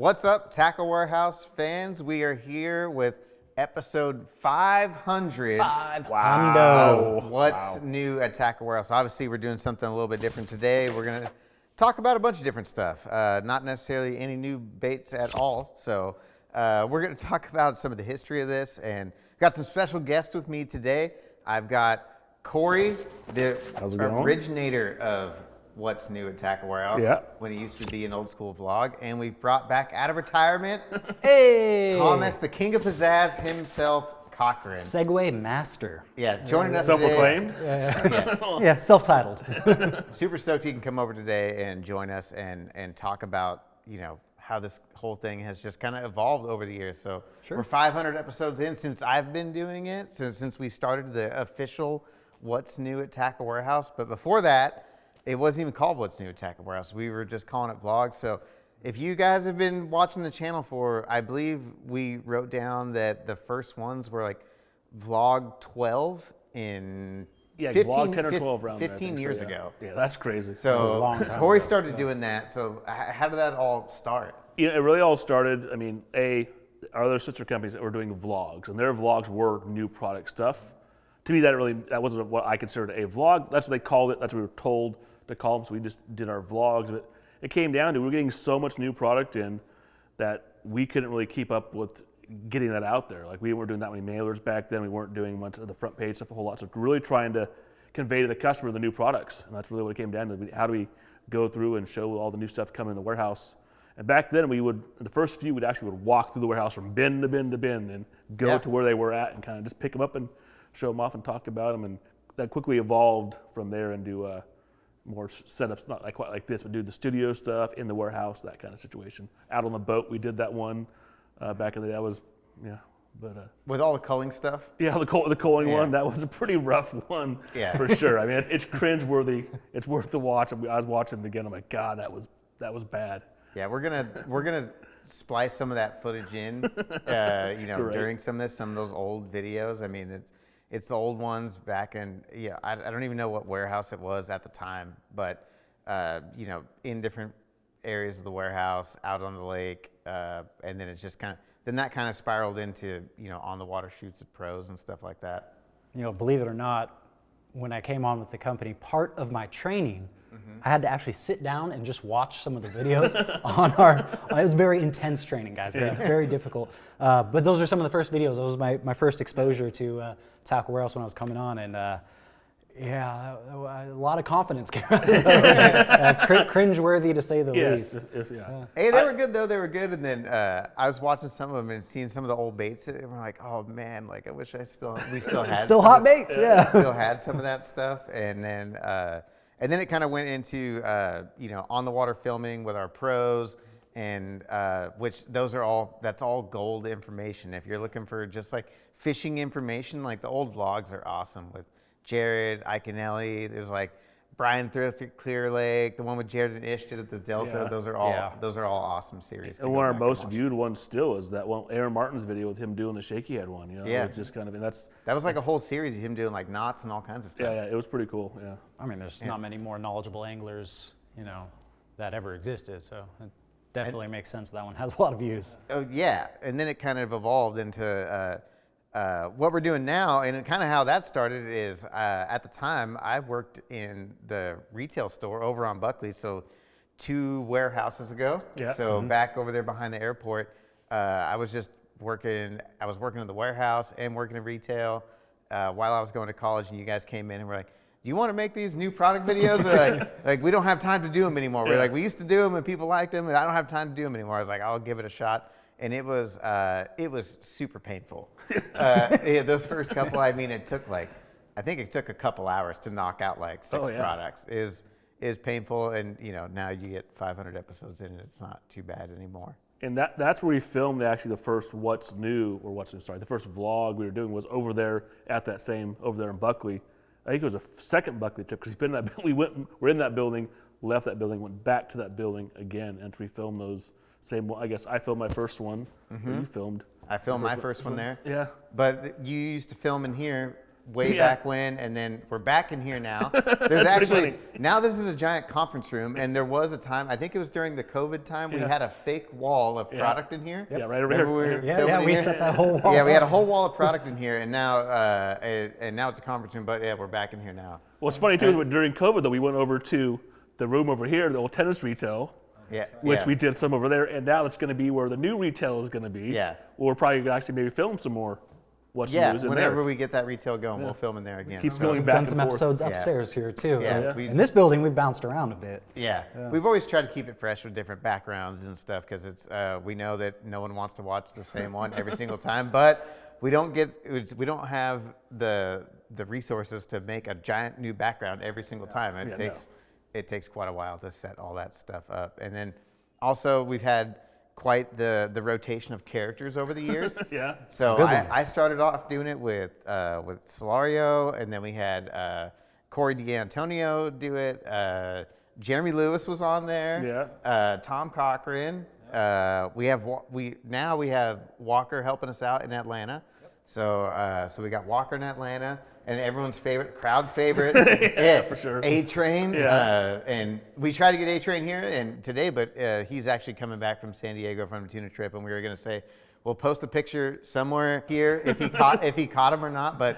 What's up, Tackle Warehouse fans? We are here with episode 500. Wow. What's new at Tackle Warehouse? Obviously, we're doing something a little bit different today. We're going to talk about a bunch of different stuff, not necessarily any new baits at all. So we're going to talk about some of the history of this, and got some special guests with me today. I've got Corey, the originator of What's New at Tackle Warehouse, when it used to be an old school vlog, and we brought back out of retirement, Thomas, the king of pizzazz himself, Cochran. Segway master. Yeah, joining us Self-proclaimed? Yeah, self-titled. Super stoked he can come over today and join us and talk about, how this whole thing has just kind of evolved over the years. So we're 500 episodes in since I've been doing it, since we started the official What's New at Tackle Warehouse. But before that, it wasn't even called What's New at Tackle Warehouse. We were just calling it vlogs. So if you guys have been watching the channel for, I believe we wrote down that the first ones were like vlog 12 in 15, vlog 10 or 12 around 15 years ago. Yeah, that's crazy. So long time Corey ago. started doing that. So how did that all start? It really all started, our other sister companies that were doing vlogs, and their vlogs were new product stuff. To me, that wasn't what I considered a vlog. That's what they called it. That's what we were told to call them, so we just did our vlogs. But it came down to we were getting so much new product in that we couldn't really keep up with getting that out there. Like, we weren't doing that many mailers back then. We weren't doing much of the front page stuff a whole lot. So really trying to convey to the customer the new products, and that's really what it came down to. How do we go through and show all the new stuff coming in the warehouse? And back then, the first few, we'd walk through the warehouse from bin to bin to bin and go to where they were at and kind of just pick them up and show them off and talk about them. And that quickly evolved from there into more setups, not quite like this, but do the studio stuff in the warehouse, that kind of situation. Out on the boat, we did that one back in the day. That was, With all the culling stuff? Yeah, the culling one, that was a pretty rough one for sure. I mean, it's cringe-worthy. It's worth the watch. I was watching it again. I'm like, God, that was bad. Yeah, we're gonna splice some of that footage in, during some of those old videos. I mean, it's the old ones back in, I don't even know what warehouse it was at the time, but in different areas of the warehouse, out on the lake, and then it's just that kind of spiraled into on the water shoots at pros and stuff like that. Believe it or not, when I came on with the company, part of my training, I had to actually sit down and just watch some of the videos it was very intense training, guys, very difficult. But those are some of the first videos. That was my first exposure to Tackle Warehouse when I was coming on, and a lot of confidence came out of those. Cringe-worthy to say the least. Hey, they were good though. They were good, and then I was watching some of them and seeing some of the old baits, and we're like, oh man, like I wish we still had hot baits, still had some of that stuff, and then it kind of went into on the water filming with our pros, and which that's all gold information. If you're looking for just like fishing information, like the old vlogs are awesome with Jared, Ike and Ellie. There's like Brian Thrift at Clear Lake, the one with Jared and Ish did at the Delta. Yeah. Those are all awesome series. And one of our most viewed ones still is that one, Aaron Martin's video with him doing the shaky head one. Yeah. It was just kind of, and that was like a whole series of him doing like knots and all kinds of stuff. Yeah, it was pretty cool. Yeah. I mean, there's not many more knowledgeable anglers, that ever existed. So it definitely makes sense that one has a lot of views. Oh yeah, and then it kind of evolved into what we're doing now, and kind of how that started is at the time I worked in the retail store over on Buckley, so 2 warehouses ago. Yeah. So back over there behind the airport, I was working in the warehouse and working in retail while I was going to college, and you guys came in and were like, do you want to make these new product videos? Or like we don't have time to do them anymore. We're like, we used to do them and people liked them, and I don't have time to do them anymore. I was like, I'll give it a shot. And it was super painful. Those first couple, I think it took a couple hours to knock out like 6 products. Is painful, and now you get 500 episodes in, and it's not too bad anymore. And that's where we filmed the first the first vlog we were doing was over there over there in Buckley. I think it was a second Buckley trip because we're in that building, left that building, went back to that building again, and we filmed those. Same one. I guess I filmed my first one. You filmed. I filmed my first one there. Yeah. But you used to film in here way back when, and then we're back in here now. There's actually, now this is a giant conference room, and there was a time, I think it was during the COVID time, we had a fake wall of product in here. Yeah, right over Remember here. We set that whole wall. Yeah, we had a whole wall of product in here, and now it's a conference room, but yeah, we're back in here now. Well, it's funny too, during COVID though, we went over to the room over here, the old tennis retail, which we did some over there, and now it's going to be where the new retail is going to be. Yeah. Well, we're probably going to actually maybe film some more what's news in whenever there. we get that retail going, we'll film in there again. Keep So- going We've back done and some forth. episodes upstairs here too. Yeah, In this building, we've bounced around a bit. Yeah. We've always tried to keep it fresh with different backgrounds and stuff because it's we know that no one wants to watch the same one every single time, but we don't have the resources to make a giant new background every single time. It takes quite a while to set all that stuff up, and then also we've had quite the rotation of characters over the years. Yeah. So Good ones. I started off doing it with Solario, and then we had Corey D'Antonio do it. Jeremy Lewis was on there. Yeah. Tom Cochran. We have Walker helping us out in Atlanta. So we got Walker in Atlanta, and everyone's crowd favorite, for sure. A-Train. Yeah. And we tried to get A-Train here and today, but he's actually coming back from San Diego from a tuna trip, and we were going to say, we'll post a picture somewhere here if he caught him or not. But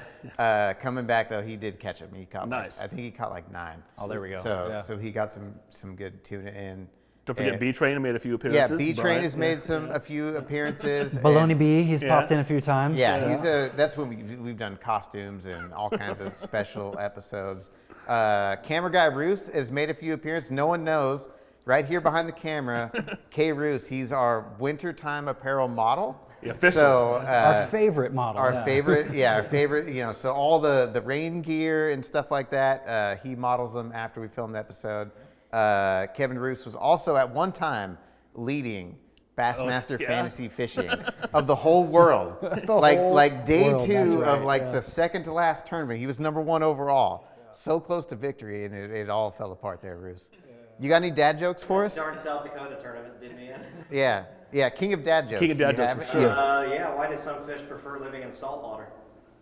coming back though, he did catch him. He caught Nice. I think he caught like 9. Oh, there we go. So he got some good tuna in. Don't forget, And- B-Train made a few Yeah, appearances. B-Train has Brian. made a few appearances. Baloney and- B, he's popped in a few times. Yeah, that's when we've done costumes and all kinds of special episodes. Camera guy Roos has made a few appearances. No one knows. Right here behind the camera, Kay Roos. He's our wintertime apparel model. Yeah, officially. So Our favorite model. our favorite. You know, so all the rain gear and stuff like that, he models them after we film the episode. Kevin Roos was also at one time leading Bassmaster Fantasy Fishing of the whole world. like day world, 2 that's of right, the second to last tournament. He was number 1 overall. So close to victory, and it all fell apart there, Roos. You got any dad jokes for us? Darn South Dakota tournament did me in. Yeah, king of dad jokes. King of dad Do you jokes, have for it? sure. Yeah, why do some fish prefer living in salt water?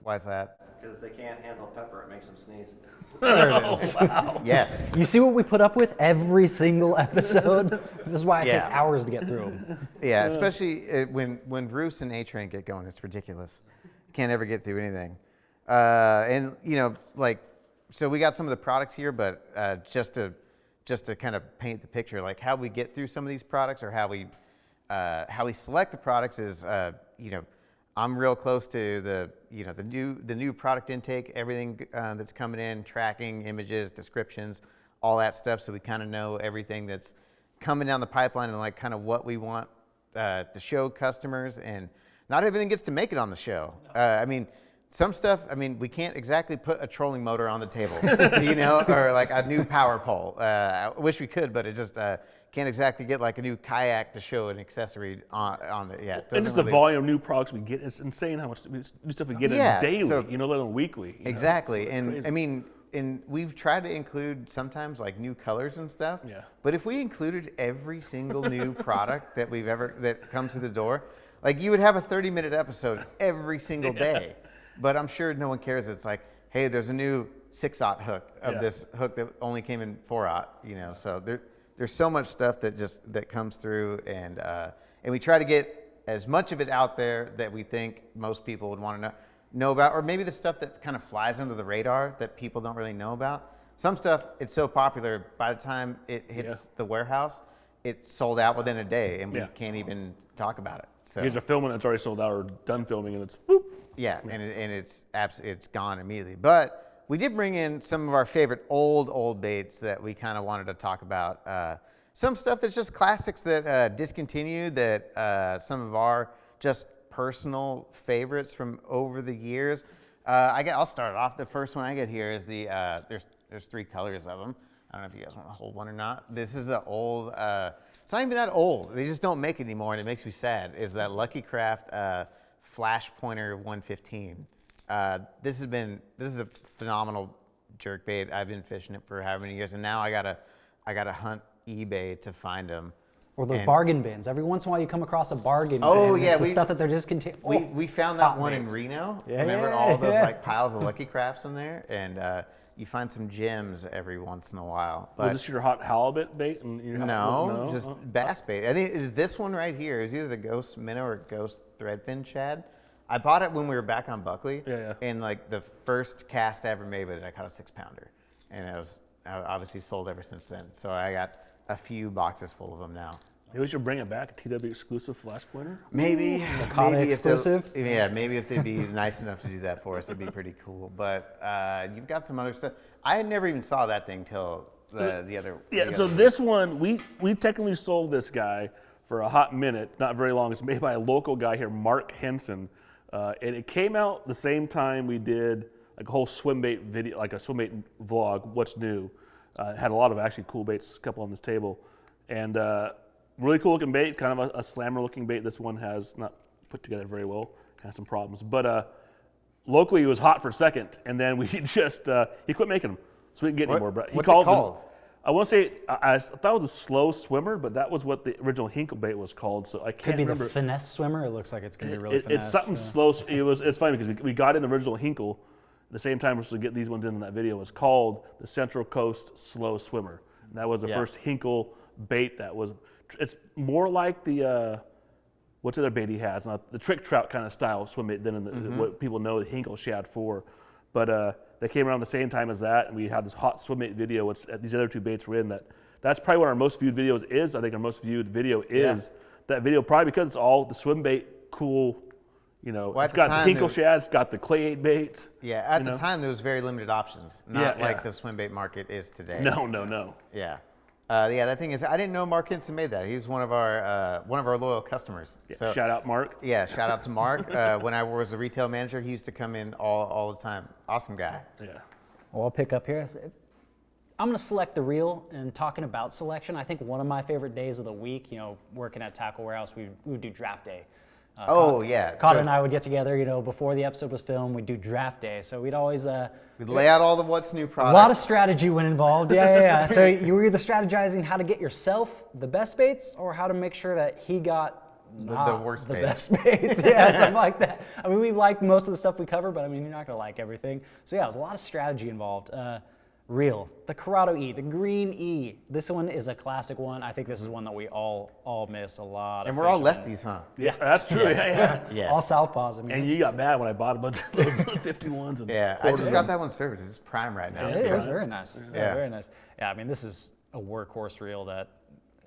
Why is that? Because they can't handle pepper, it makes them sneeze. There it is. Yes. You see what we put up with every single episode? This is why it takes Yeah. hours to get through them. Yeah, especially when Roos and A-Train get going, it's ridiculous. Can't ever get through anything. And you know, so we got some of the products here, but just to kind of paint the picture, like how we get through some of these products or how we select the products is, you know, I'm real close to the new product intake, everything that's coming in, tracking, images, descriptions, all that stuff. So we kind of know everything that's coming down the pipeline and like kind of what we want to show customers. And not everything gets to make it on the show. I mean, some stuff, we can't exactly put a trolling motor on the table, you know, or like a new power pole. I wish we could, but it just can't exactly get like a new kayak to show an accessory on the, yeah. And just the volume of new products we get, it's insane how much new stuff we get in daily, so- let alone weekly. you know? Exactly, It's and crazy. and we've tried to include sometimes like new colors and stuff. Yeah. But if we included every single new product that comes to the door, like you would have a 30-minute episode every single day. But I'm sure no one cares. It's like, hey, there's a new 6/0 hook of this hook that only came in 4/0. You know, so there's so much stuff that comes through, and we try to get as much of it out there that we think most people would want to know about, or maybe the stuff that kind of flies under the radar that people don't really know about. Some stuff, it's so popular, by the time it hits the warehouse, it's sold out within a day, and we can't even talk about it. So You guys are filming, it's already sold out or done filming, and it's whoop. yeah, and it's gone immediately. But we did bring in some of our favorite old baits that we kind of wanted to talk about. Some stuff that's just classics that discontinued, that some of our just personal favorites from over the years. I'll start off. The first one I get here is the there's 3 colors of them. I don't know if you guys want to hold one or not. This is the old. It's not even that old. They just don't make it anymore, and it makes me sad. Is that Lucky Craft Flash Pointer 115? This is a phenomenal jerk bait. I've been fishing it for how many years, and now I gotta hunt eBay to find them. Or those And- bargain bins. Every once in a while you come across a bargain Oh, bin. yeah, It's the we- stuff that they're discontinuing. We found that hot one in baits. Reno. Yeah, Remember yeah, all those yeah. like piles of Lucky Craps in there, and you find some gems every once in a while. Was But this your hot halibut bait? And no, just Oh. bass bait. I think is this one right here. Is either the ghost minnow or ghost threadfin shad. I bought it when we were back on Buckley. Yeah. And like the first cast I ever made with it, I caught a 6-pounder, and I obviously sold ever since then. So I got a few boxes full of them now. Maybe we should bring it back, a TW exclusive flash pointer. Maybe, Nakata maybe if they'll- exclusive? yeah, maybe if they'd be nice enough to do that for us, it'd be pretty cool. But you've got some other stuff. I had never even saw that thing till the other. Yeah, the so other this one, we technically sold this guy for a hot minute, not very long. It's made by a local guy here, Mark Henson. And it came out the same time we did like a whole swim bait video, like a swim bait vlog, what's new. Had a lot of actually cool baits, a couple on this table. And really cool looking bait, kind of a slammer looking bait. This one has not put together very well, has some problems. But locally, he was hot for a second, and then we just, he quit making them, so we didn't get any more. But he what's called it called? I want to say, I thought it was a slow swimmer, but that was what the original Hinkle bait was called, so I Could can't be remember. the finesse swimmer. It looks like it's going to be really It's finesse. something yeah. slow. It's funny because we got in the original Hinkle at the same time we're supposed to get these ones in that video. It was called the Central Coast Slow Swimmer. And that was the Yeah. first Hinkle bait that was. It's more like the what's the other bait he has? Not the trick trout kind of style swim bait than in the, what people know the Hinkle shad for. But they came around the same time as that, and we had this hot swim bait video, which these other two baits were in. That's probably one of our most viewed videos is. I think our most viewed video is that video, probably because it's all the swim bait cool. You know, Well, at it's the got the time, Hinkle it- shad, it's got the clay 8 bait. Yeah, at you the know? time there was very limited options, not Yeah, like yeah. the swim bait market is today. No. Yeah. Yeah, that thing is, I didn't know Mark Henson made that. He's one of our loyal customers. Yeah, So, shout out, Mark. yeah, shout out to Mark. When I was a retail manager, he used to come in all the time. Awesome guy. Yeah. Well, I'll pick up here. I'm going to select the reel, and talking about selection, I think one of my favorite days of the week, you know, working at Tackle Warehouse, we would do draft day. Yeah. Cotta and I would get together, you know, before the episode was filmed, we'd do draft day. So we'd always, We'd lay out all the what's new a products. lot of strategy when involved. Yeah. So you were either strategizing how to get yourself the best baits or how to make sure that he got the worst the baits. best baits. Yeah, something like that. I mean, we like most of the stuff we cover, but I mean, you're not going to like everything. So yeah, there's a lot of strategy involved. Reel, the Corrado E, the green E. This one is a classic one. I think this is one that we all miss a lot. And of we're all fish on. lefties, huh? Yeah, that's true. Yeah. Yes. All southpaws. I mean, And you got mad when I bought a bunch of those 51s. And Yeah, I just got that one serviced. It's prime right now. it was very nice. Yeah. Very nice. Yeah, I mean, this is a workhorse reel that,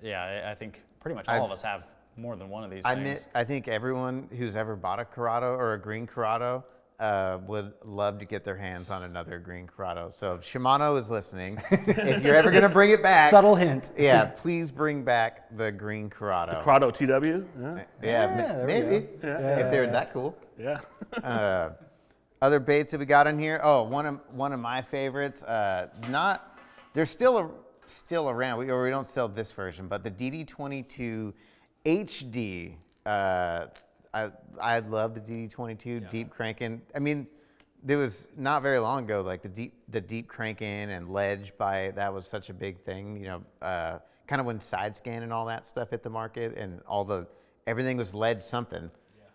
yeah, I think pretty much all of us have more than one of these things. I think everyone who's ever bought a Corrado or a green Corrado would love to get their hands on another green Corrado. So if Shimano is listening, if you're ever going to bring it back, Subtle hint. yeah, please bring back the green Corrado. Corrado TW. Yeah. Yeah, there we maybe go. if they're that cool. Yeah. Other baits that we got in here. Oh, one of my favorites. They're still around. We don't sell this version, but the DD22 HD. I love the DD22 deep cranking. I mean, there was not very long ago like the deep cranking and ledge that was such a big thing. You know, kind of when side scan and all that stuff hit the market and everything was ledge something.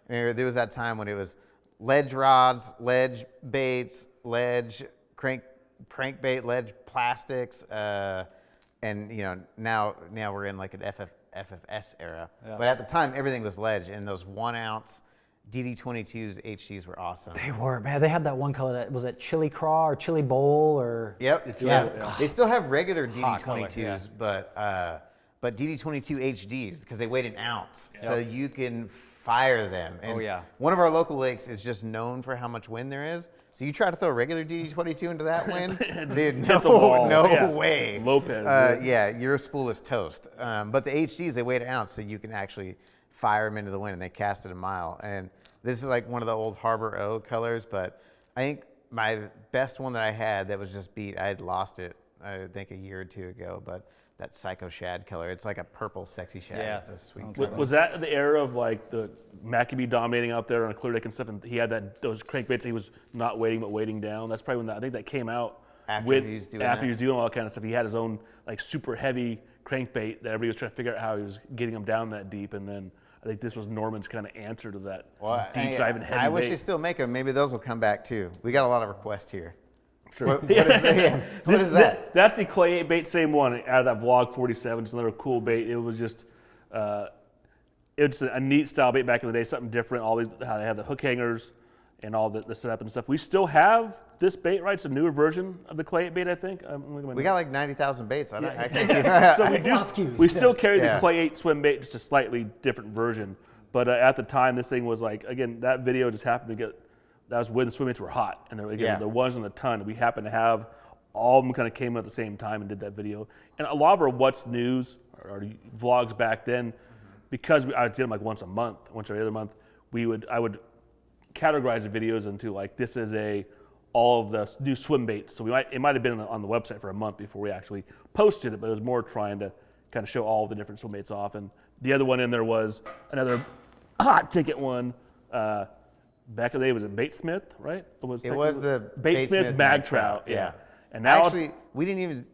Yeah. There was that time when it was ledge rods, ledge baits, ledge crankbait, ledge plastics, and you know now we're in like an FFS era. Yeah. But at the time, everything was ledge, and those 1 ounce DD22s HDs were awesome. They were, man. They had that one color that was it chili craw or chili bowl or. Yep. Yeah. Yeah. They still have regular Hot color, DD22s, but DD22 HDs because they weighed 1 ounce, so you can fire them. And Oh, yeah. one of our local lakes is just known for how much wind there is. So you try to throw regular DD22 into that wind, dude, hits a wall. no Yeah. way. Lopez, Yeah, your spool is toast. But the HDs, they weigh 1 ounce, so you can actually fire them into the wind, and they cast it a mile. And this is like one of the old Harbor O colors, but I think my best one that I had that was just beat, I had lost it, I think a year or two ago, but that Psycho Shad color, it's like a purple sexy shad. Yeah. It's a sweet Sounds color. Was that the era of like the Maccabee dominating out there on a clear deck and stuff? And he had those crankbaits. He was not waiting but waiting down. That's probably when I think that came out. After he was doing after that. he was doing all that kind of stuff. He had his own like super heavy crankbait that everybody was trying to figure out how he was getting them down that deep, and then I think this was Norman's kind of answer to that deep diving heavy I wish bait. they still make them. Maybe those will come back too. We got a lot of requests here. Sure. What is that? That's the clay 8 bait, same one out of that vlog 47. It's another cool bait. It was just it's a neat style bait back in the day, something different. All these, how they have the hook hangers and all the setup and stuff. We still have this bait, right? It's a newer version of the clay 8 bait, I think. We got like 90,000 baits. I can't keep we still carry Yeah. the clay 8 swim bait, just a slightly different version. But at the time, this thing was like, again, that video just happened to get, that was when the swim baits were hot. And there wasn't a ton. We happened to have, all of them kind of came at the same time and did that video. And a lot of our What's News, or vlogs back then, because I did them like once a month, once every other month, I would categorize the videos into like, this is all of the new swim baits. So it might have been on the website for a month before we actually posted it, but it was more trying to kind of show all the different swim baits off. And the other one in there was another hot ticket one. Back in the day, was it Baitsmith, right? It was the Baitsmith Mag Trout, yeah. And now actually, we didn't even.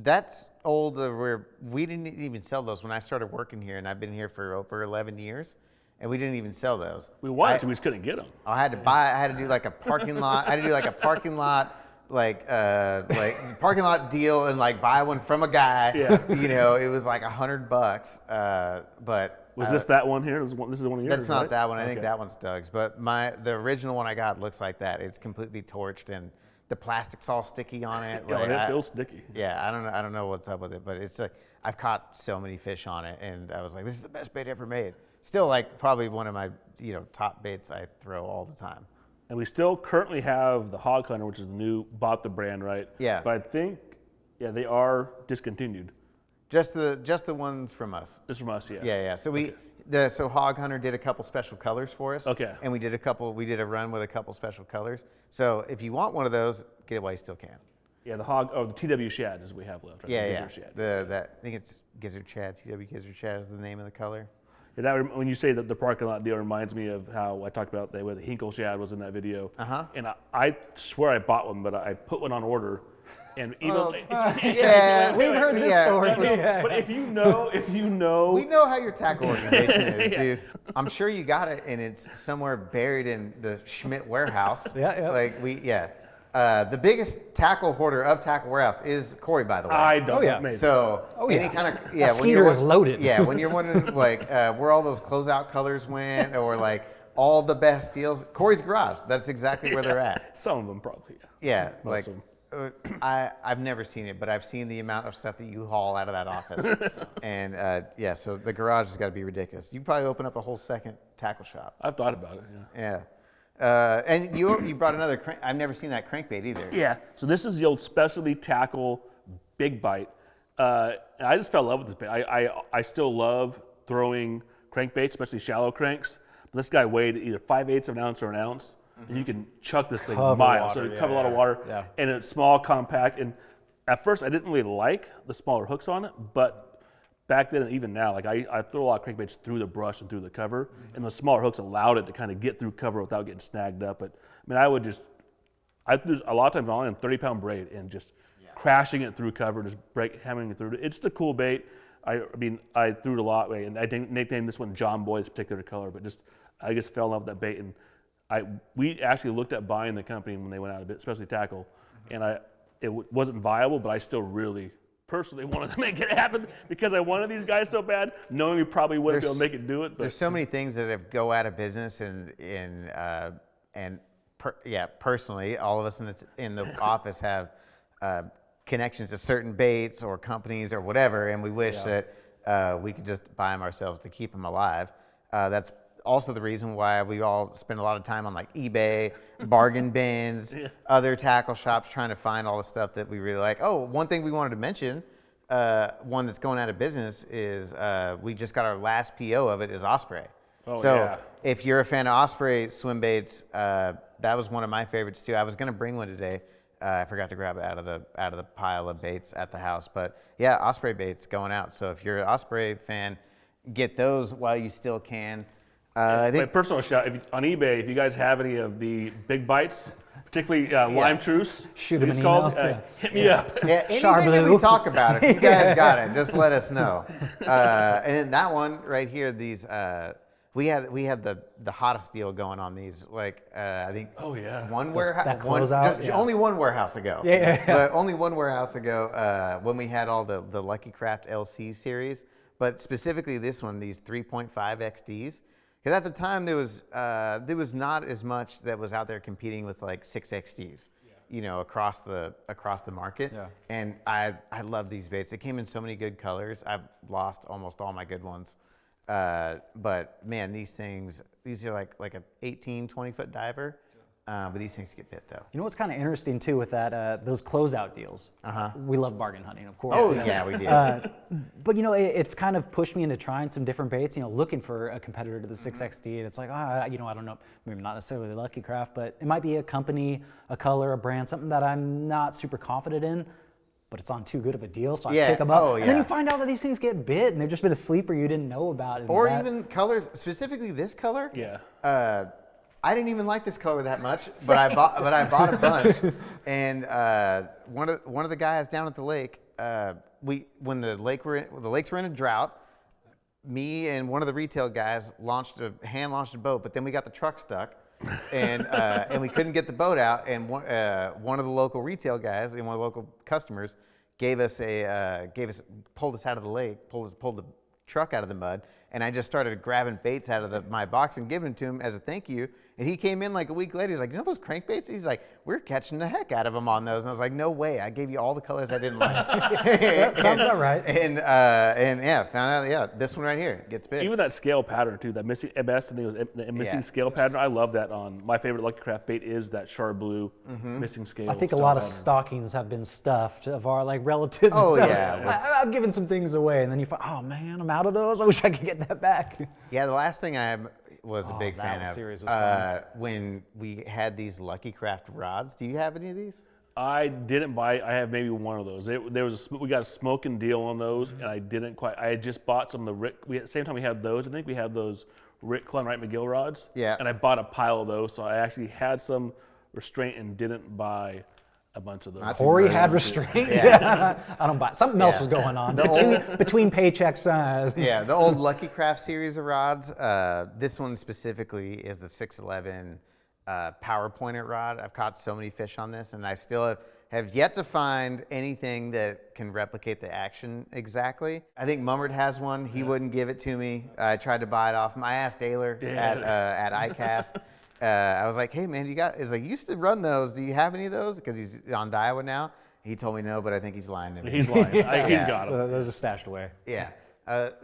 That's old. Where we didn't even sell those when I started working here, and I've been here for over 11 years, and we didn't even sell those. We wanted to, we just couldn't get them. I had to do like a parking lot. I had to do like a parking lot, like parking lot deal, and like buy one from a guy. Yeah. You know, it was like $100. But was this that one here? This is the one of yours. that's not right? that one. I think that one's Doug's. But the original one I got looks like that. It's completely torched and the plastic's all sticky on it. Yeah, Like, it feels sticky. Yeah, I don't know what's up with it, but it's like I've caught so many fish on it, and I was like, this is the best bait ever made. Still, like probably one of my top baits I throw all the time. And we still currently have the Hog Hunter, which is bought the brand, right? Yeah. But I think, they are discontinued. Just the ones from us. This from us, yeah. Yeah. So so Hog Hunter did a couple special colors for us. Okay. And we did a run with a couple special colors. So if you want one of those, get it while you still can. Yeah, the TW Shad is what we have left. Right? Yeah. The Gizzard Shad. I think it's Gizzard Shad. TW Gizzard Shad is the name of the color. Yeah, when you say that the parking lot deal reminds me of how I talked about where the Hinkle Shad was in that video. Uh-huh. And I swear I bought one, but I put one on order. And even we've heard this story. But if you know, we know how your tackle organization is, dude. I'm sure you got it, and it's somewhere buried in the Schmidt warehouse. Yeah. The biggest tackle hoarder of Tackle Warehouse is Corey, by the way. I don't. Oh, yeah. Maybe. So any kind of when Skeeter you're is loaded. Yeah, when you're wondering like where all those closeout colors went, or like all the best deals, Corey's Garage. That's exactly where they're at. Some of them probably. Yeah, Most like of them. I've never seen it, but I've seen the amount of stuff that you haul out of that office, and so the garage has got to be ridiculous. You probably open up a whole second tackle shop. I've thought about it. Yeah. Yeah, and you brought another. I've never seen that crankbait either. Yeah. So this is the old specialty tackle big bite. And I just fell in love with this bait. I still love throwing crankbaits, especially shallow cranks. But this guy weighed either 5/8 of an ounce or an ounce. And you can chuck this thing miles. Water, So it cover a lot of water. Yeah. And it's small, compact. And at first I didn't really like the smaller hooks on it, but back then and even now, like I throw a lot of crankbaits through the brush and through the cover, and the smaller hooks allowed it to kind of get through cover without getting snagged up. But I mean, I threw a lot of times on a 30-pound braid and just crashing it through cover, just hammering it through. It's just a cool bait. I threw it a lot, and I nicknamed this one John Boy's particular color, but I just fell in love with that bait. And we actually looked at buying the company when they went out of it, especially tackle, and it wasn't viable, but I still really personally wanted to make it happen because I wanted these guys so bad, knowing we probably wouldn't be able to make it do it. But there's so many things that have go out of business, personally, all of us in the office have connections to certain baits or companies or whatever, and we wish that we could just buy them ourselves to keep them alive. That's also the reason why we all spend a lot of time on like eBay, bargain bins, other tackle shops, trying to find all the stuff that we really like. Oh, one thing we wanted to mention, one that's going out of business is we just got our last PO of it is Osprey. If you're a fan of Osprey swim baits, that was one of my favorites too. I was gonna bring one today. I forgot to grab it out of the pile of baits at the house. But yeah, Osprey baits going out. So if you're an Osprey fan, get those while you still can. my personal shot on eBay, if you guys have any of the big bites, particularly Lime Truce. Shoot I think him it's an called. email. Hit me up. Yeah, anything Char that we Blue. talk about, if you guys got it, just let us know. And that one right here, these we had the hottest deal going on these. Like I think Oh, yeah. one that warehouse, closeout? Yeah. only one warehouse ago. Yeah. But only one warehouse ago when we had all the Lucky Craft LC series, but specifically this one, these 3.5 XDs. Because at the time there was not as much that was out there competing with like 6 XDs, you know, across the market. Yeah. And I love these baits. They came in so many good colors. I've lost almost all my good ones. But man, these are like a 18, 20-foot diver. But these things get bit though. You know what's kind of interesting too with that those closeout deals. We love bargain hunting, of course. Oh you know. yeah, we do. But you know, it's kind of pushed me into trying some different baits. You know, looking for a competitor to the 6XD, and it's like, you know, I don't know, maybe not necessarily Lucky Craft, but it might be a company, a color, a brand, something that I'm not super confident in. But it's on too good of a deal, so I Yeah. pick them up. Oh, And then yeah. you find out that these things get bit, and they've just been a sleeper you didn't know about. And Or that- even colors, specifically this color. Yeah. I didn't even like this color that much, but I bought a bunch. And one of the guys down at the lake, when the lakes were in a drought, me and one of the retail guys hand launched a boat, but then we got the truck stuck, and we couldn't get the boat out. And one of the local retail guys and one of the local customers pulled us out of the lake, pulled the truck out of the mud, and I just started grabbing baits out of my box and giving them to him as a thank you. And he came in like a week later. He's like, you know those crankbaits? He's like, we're catching the heck out of them on those. And I was like, no way. I gave you all the colors I didn't like. That sounds about right. And yeah, found out, this one right here gets big. Even that scale pattern too, that missing MS, I think it was the missing Yeah. scale pattern. I love that. On my favorite Lucky Craft bait is that Char Blue missing scale. I think a style lot of pattern. stockings have been stuffed of our like relatives. Oh, So yeah. I've given some things away, and then you find, oh man, I'm out of those. I wish I could get that back. Yeah, the last thing I was a big that fan of series was fun. when we had these Lucky Craft rods. Do you have any of these? I didn't buy. I have maybe one of those. We got a smoking deal on those, and I didn't quite. I had just bought some of the Rick. At the same time we had those. I think we had those Rick Clunwright McGill rods. Yeah. And I bought a pile of those, so I actually had some restraint and didn't buy a bunch of those. That's Corey impressive. had restraint. Yeah. I don't buy. Something else Yeah. was going on The between paychecks. Yeah, the old Lucky Craft series of rods. This one specifically is the 611 power pointer rod. I've caught so many fish on this, and I still have yet to find anything that can replicate the action exactly. I think Mummert has one. He wouldn't give it to me. I tried to buy it off him. I asked Ayler at iCast. I was like, hey man, you used to run those. Do you have any of those? Because he's on Daiwa now. He told me no, but I think he's lying to me. He's lying. He's got them. Those are stashed away. Yeah.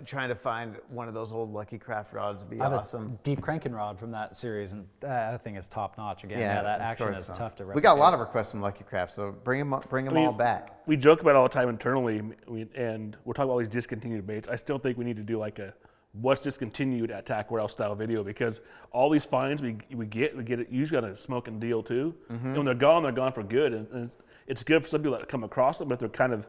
Trying to find one of those old Lucky Craft rods would be I have awesome. a deep cranking rod from that series, and that thing is top notch. Again, that the action story's is fun. tough to replicate. We got a lot of requests from Lucky Craft, so bring them all back. We joke about it all the time internally, and we're talking about all these discontinued baits. I still think we need to do like a what's discontinued at Tack Warehouse style video, because all these finds we get it usually on a smoking deal too. And when they're gone for good. And it's good for some people that come across them, but they're kind of,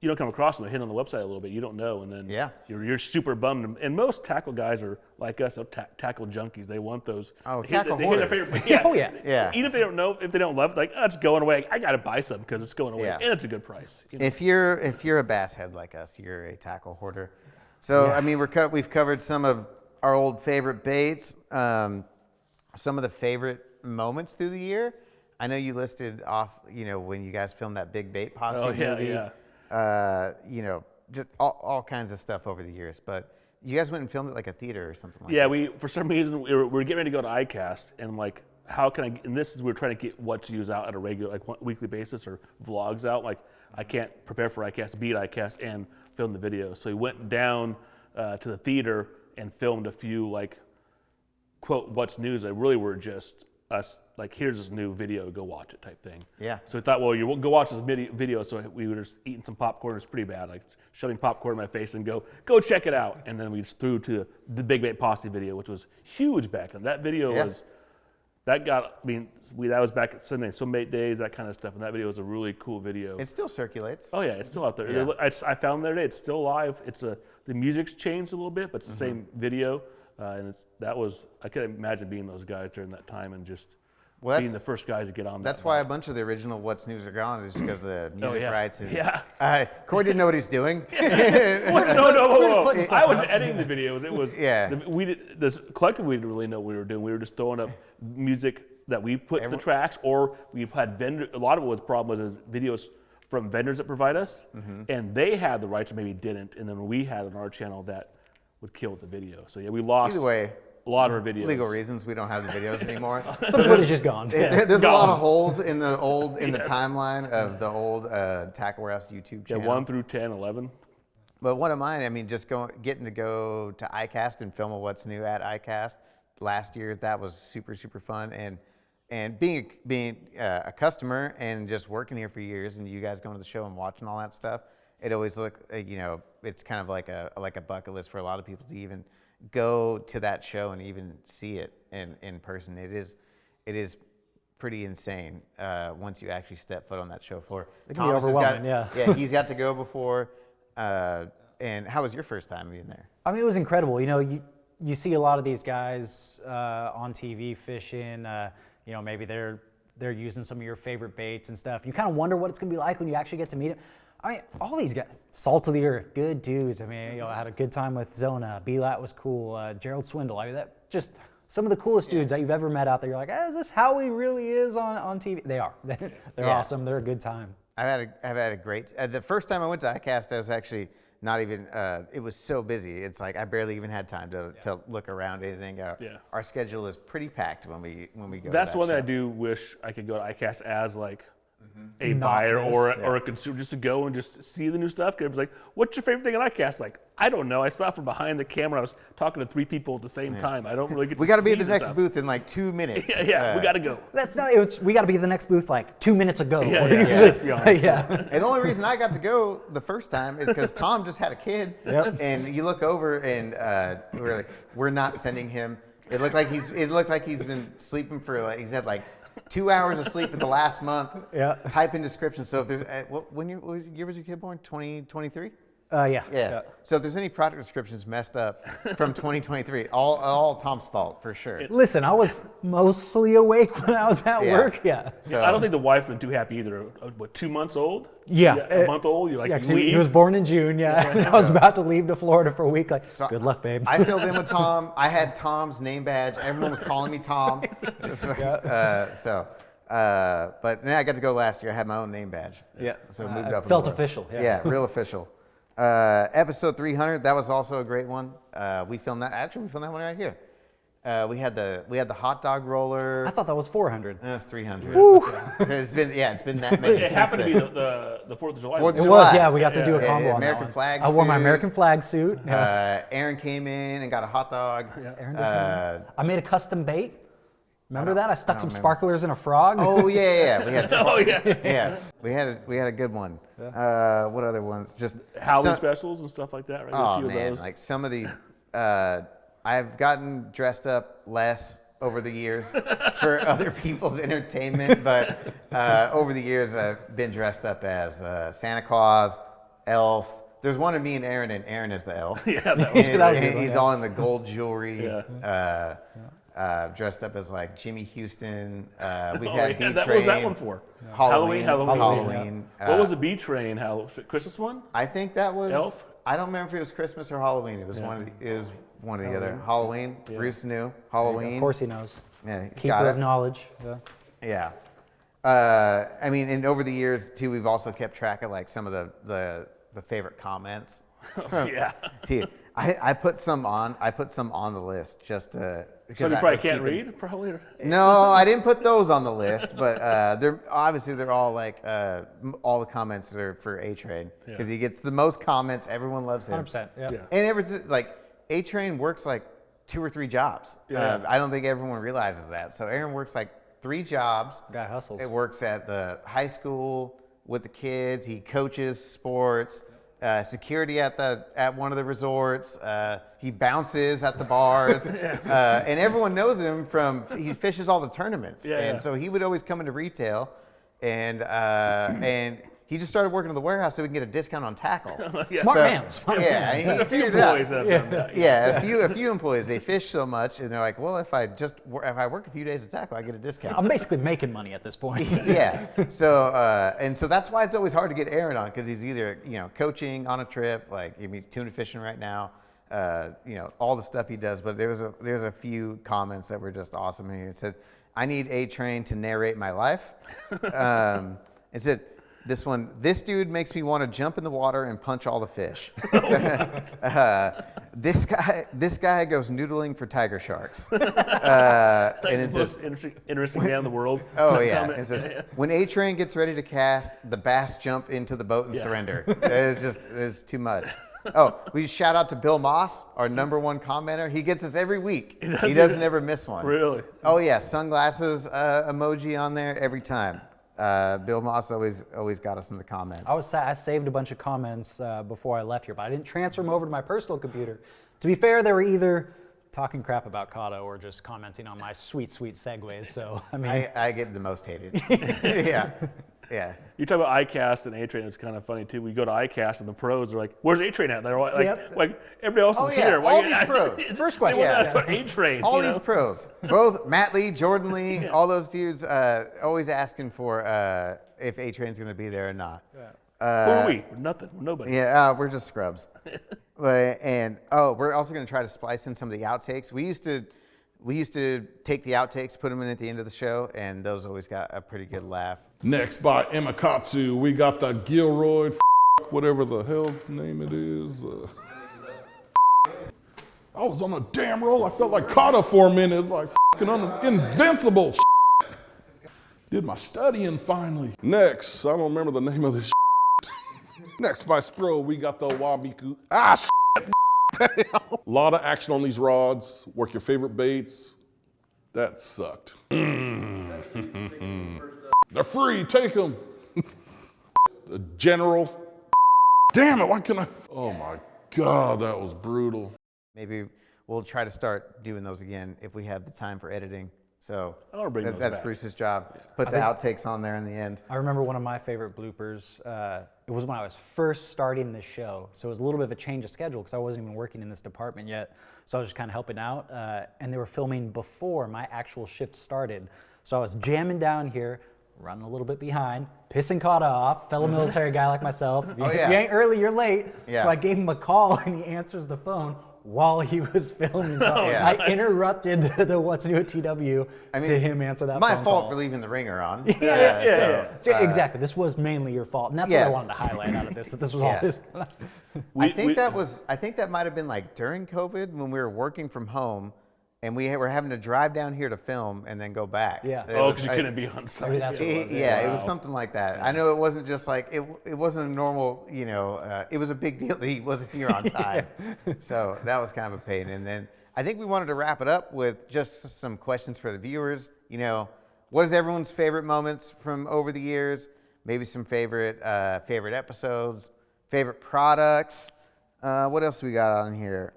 you don't come across them, they're hidden on the website a little bit, you don't know, and then you're super bummed. And most tackle guys are like us, they're tackle junkies. They want those. Oh, they tackle hit their hoarders. favorite, yeah. Oh, yeah. Yeah. Even if they don't know, if they don't love it, like, oh, it's going away. I got to buy some because it's going away, Yeah. and it's a good price. You know? If you're a bass head like us, you're a tackle hoarder. So I mean, we've covered some of our old favorite baits, some of the favorite moments through the year. I know you listed off, when you guys filmed that Big Bait Posse movie. Just all kinds of stuff over the years. But you guys went and filmed it like a theater or something like that. Yeah, for some reason we're getting ready to go to ICAST, and I'm like, how can I? And this is we're trying to get what to use out at a regular, like weekly basis or vlogs out. Like I can't prepare for ICAST, be at ICAST, and film the video. So we went down to the theater and filmed a few like quote what's news that really were just us like, here's this new video, go watch it type thing. Yeah. So we thought, well, you go watch this video. So we were just eating some popcorn. It's pretty bad, like shoving popcorn in my face and go check it out. And then we just threw to the Big Bait Posse video, which was huge back then. That video was, that was back at Sunday, so many days, that kind of stuff. And that video was a really cool video. It still circulates. Oh yeah, it's still out there. Yeah. I found it the other day. It's still live. The music's changed a little bit, but it's the same video. And I could imagine being those guys during that time and just Well, being the first guys to get on. That's that why a bike. bunch of the original What's News Are Gone is because of the music yeah. rights. And, Yeah. Corey didn't know what he's doing. No. I was editing the videos. It was Yeah. We did this collectively. We didn't really know what we were doing. We were just throwing up music that we put to the tracks, or we had vendor. A lot of what the problem was is videos from vendors that provide us, and they had the rights or maybe didn't, and then we had on our channel that would kill the video. So yeah, we lost Either way, a lot of our videos. legal reasons, we don't have the videos anymore. Some footage is gone. There's a Gone. lot of holes in the old the Yes. timeline of the old Tackle Warehouse YouTube Yeah, channel. 1 through 10, 11. But one of mine, I mean, just getting to go to iCast and film a What's New at iCast last year, that was super, super fun. And being a customer and just working here for years, and you guys going to the show and watching all that stuff, it always it's kind of like a bucket list for a lot of people to even go to that show and even see it in person. It is pretty insane once you actually step foot on that show floor. It can be overwhelming, yeah. Yeah, he's got to go before. And how was your first time being there? I mean, it was incredible. You know, you see a lot of these guys on TV fishing. You know, maybe they're using some of your favorite baits and stuff. You kind of wonder what it's going to be like when you actually get to meet them. I mean, all these guys, salt of the earth, good dudes. I mean, you know, I had a good time with Zona. B-Lat was cool. Gerald Swindle. I mean, that just some of the coolest dudes that you've ever met out there. You're like, is this how he really is on TV? They are. They're awesome. They're a good time. I've had a great. The first time I went to iCast, I was actually not even. It was so busy. It's like I barely even had time to look around anything. Our schedule is pretty packed when we go. That's to that one that I show. do wish I could go to iCast as like a Not buyer this, or a consumer, just to go and just see the new stuff. Cause it was like, what's your favorite thing at iCast? Like, I don't know. I saw it from behind the camera. I was talking to 3 people at the same time. I don't really get. We got to be at the the next stuff. booth in like 2 minutes. Yeah, we got to go. That's not. We got to be the next booth like 2 minutes ago. Yeah, let's be honest. Yeah. And the only reason I got to go the first time is because Tom just had a kid. Yep. And you look over and we're like, we're not sending him. It looked like he's been sleeping for like he's had like 2 hours of sleep in the last month. Yeah. Type in description. So if there's what year was your kid born? 2023? Yeah. Yeah. So if there's any product descriptions messed up from 2023, all Tom's fault for sure. Listen, I was mostly awake when I was at Yeah. work. Yeah. So I don't think the wife's been too happy either. What, 2 months old? Yeah. A month old? You're like, Yeah, you 'cause leave? he was born in June. Yeah. And I was about to leave to Florida for a week. Like, good luck, babe. I filled in with Tom. I had Tom's name badge. Everyone was calling me Tom. But then I got to go last year. I had my own name badge. Yeah. So moved up. in Felt the world. official. Yeah, real official. Episode 300. That was also a great one. We filmed that. Actually, we filmed that one right here. We had the hot dog roller. I thought that was 400. That's 300. So it's been that many. It since happened to be then. the 4th of July. Fourth It of was, July. yeah. We got to do a Yeah, combo on American that one. flag I wore my suit. American flag suit. Yeah. Aaron came in and got a hot dog. Aaron did I made a custom bait. Remember that? I stuck some remember. sparklers in a frog. Oh yeah. We had. Oh, yeah. Yeah, we had a good one. What other ones? Just Halloween some- specials and stuff like that, right? Oh a few man, of those. like some of the, I've gotten dressed up less over the years for other people's entertainment, but over the years I've been dressed up as Santa Claus, Elf. There's one of me and Aaron is the elf. Yeah, that was- And that was a good one, he's yeah. all in the gold jewelry. Yeah. Dressed up as like Jimmy Houston. We've Oh, had yeah, B Train. what was that one for? Halloween. Halloween. What was the B Train? Christmas one? I think that was. Elf? I don't remember if it was Christmas or Halloween. It was one of the other. Halloween. Bruce knew Halloween. Of course he knows. Yeah, he's Keeper got of it. knowledge. Yeah. Yeah. I mean, and over the years too, we've also kept track of like some of the favorite comments. Yeah. See, I put some on. I put some on the list just to. So you I probably was can't keeping- read, probably? No, I didn't put those on the list, but they're all like all the comments are for A Train because he gets the most comments. Everyone loves him. 100%. Yeah. Yeah. And like A Train works like 2 or 3 jobs. Yeah. I don't think everyone realizes that. So Aaron works like 3 jobs. Guy hustles. It works at the high school with the kids. He coaches sports. Security at one of the resorts. He bounces at the bars, and everyone knows him from he fishes all the tournaments. Yeah, and yeah. so he would always come into retail, and he just started working in the warehouse so we can get a discount on tackle. Smart man. Smart man. Yeah, he A few figured it out. boys have done that. Yeah, a few employees, they fish so much, and they're like, well, if I work a few days of tackle, I get a discount. I'm basically making money at this point. Yeah. So that's why it's always hard to get Aaron on, because he's either coaching on a trip, like he's tuna fishing right now, all the stuff he does. But there's a few comments that were just awesome here. It said, "I need A-Train to narrate my life." It said, this dude makes me want to jump in the water and punch all the fish. This guy goes noodling for tiger sharks. And It's the most interesting man in the world. Oh yeah. It says, when A-Train gets ready to cast, the bass jump into the boat and surrender. It's too much. Oh, we shout out to Bill Moss, our #1 commenter. He gets us every week. He doesn't ever miss one. Really? Oh yeah, sunglasses emoji on there every time. Bill Moss always got us in the comments. I saved a bunch of comments before I left here, but I didn't transfer them over to my personal computer. To be fair, they were either talking crap about Kato or just commenting on my sweet segues. So I mean, I get the most hated. Yeah. You talk about iCast and A-Train, it's kind of funny too. We go to iCast and the pros are like, "Where's A-Train at?" They're like everybody else is here. Why All you- these pros. first question. They want to ask about A-Train. All you these know? pros, both Matt Lee, Jordan Lee, all those dudes, always asking for if A-Train's going to be there or not. Who are we? We're nothing. We're nobody. Yeah, we're just scrubs. We're also going to try to splice in some of the outtakes. We used to take the outtakes, put them in at the end of the show, and those always got a pretty good laugh. Next by Emakatsu, we got the Gilroyd, whatever the hell name it is. I was on a damn roll. I felt like Kata for a minute. It's like invincible. Did my studying finally. Next, I don't remember the name of this. Next by Spro, we got the Wamiku. Lot of action on these rods. Work your favorite baits. That sucked. They're free, take them. The General. Damn it, why can't I? Oh my God, that was brutal. Maybe we'll try to start doing those again if we have the time for editing. So I wanna bring those that's back. Bruce's job. Put the outtakes on there in the end. I remember one of my favorite bloopers. It was when I was first starting this show, so it was a little bit of a change of schedule because I wasn't even working in this department yet. So I was just kind of helping out, and they were filming before my actual shift started. So I was jamming down here, running a little bit behind, pissing Kata off, fellow military guy like myself. If you ain't early, you're late. Yeah. So I gave him a call, and he answers the phone while he was filming. So I interrupted the What's New at TW to him answer that My phone fault call. for leaving the ringer on. So, exactly. This was mainly your fault, and that's what I wanted to highlight out of this. That this was all this. I think that might have been like during COVID when we were working from home, and we were having to drive down here to film and then go back. Yeah. Oh, because you couldn't be on site. Maybe that's what it was. It was something like that. I know it wasn't just like it wasn't a normal. It was a big deal that he wasn't here on time. So that was kind of a pain. And then I think we wanted to wrap it up with just some questions for the viewers. What is everyone's favorite moments from over the years? Maybe some favorite episodes, favorite products. What else we got on here?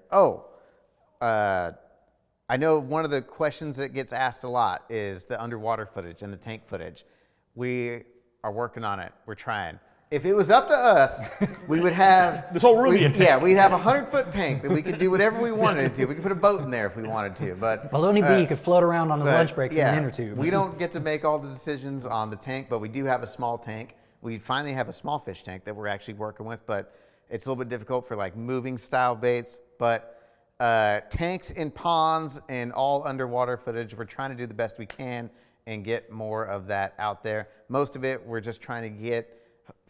I know one of the questions that gets asked a lot is the underwater footage and the tank footage. We are working on it. We're trying. If it was up to us, we would have This whole room be a tank. Yeah, we'd have a 100-foot tank that we could do whatever we wanted to. We could put a boat in there if we wanted to. But Baloney B could float around on his but, lunch breaks in yeah, an inner tube. We don't get to make all the decisions on the tank, but we do have a small tank. We finally have a small fish tank that we're actually working with, but it's a little bit difficult for like moving style baits. But tanks in ponds and all underwater footage, we're trying to do the best we can and get more of that out there. Most of it we're just trying to get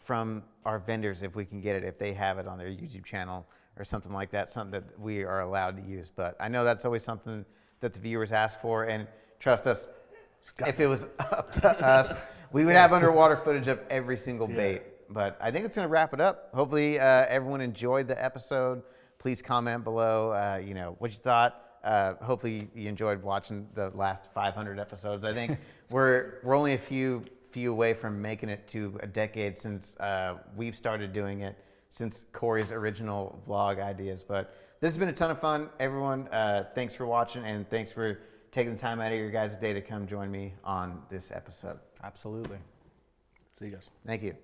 from our vendors if we can get it, if they have it on their YouTube channel or something like that, something that we are allowed to use. But I know that's always something that the viewers ask for, and trust us, if it was up to us, we would have underwater footage of every single bait. But I think it's going to wrap it up. Hopefully everyone enjoyed the episode. Please comment below, what you thought. Hopefully you enjoyed watching the last 500 episodes. I think we're only a few away from making it to a decade since we've started doing it, since Corey's original vlog ideas. But this has been a ton of fun. Everyone, thanks for watching, and thanks for taking the time out of your guys' day to come join me on this episode. Absolutely. See you guys. Thank you.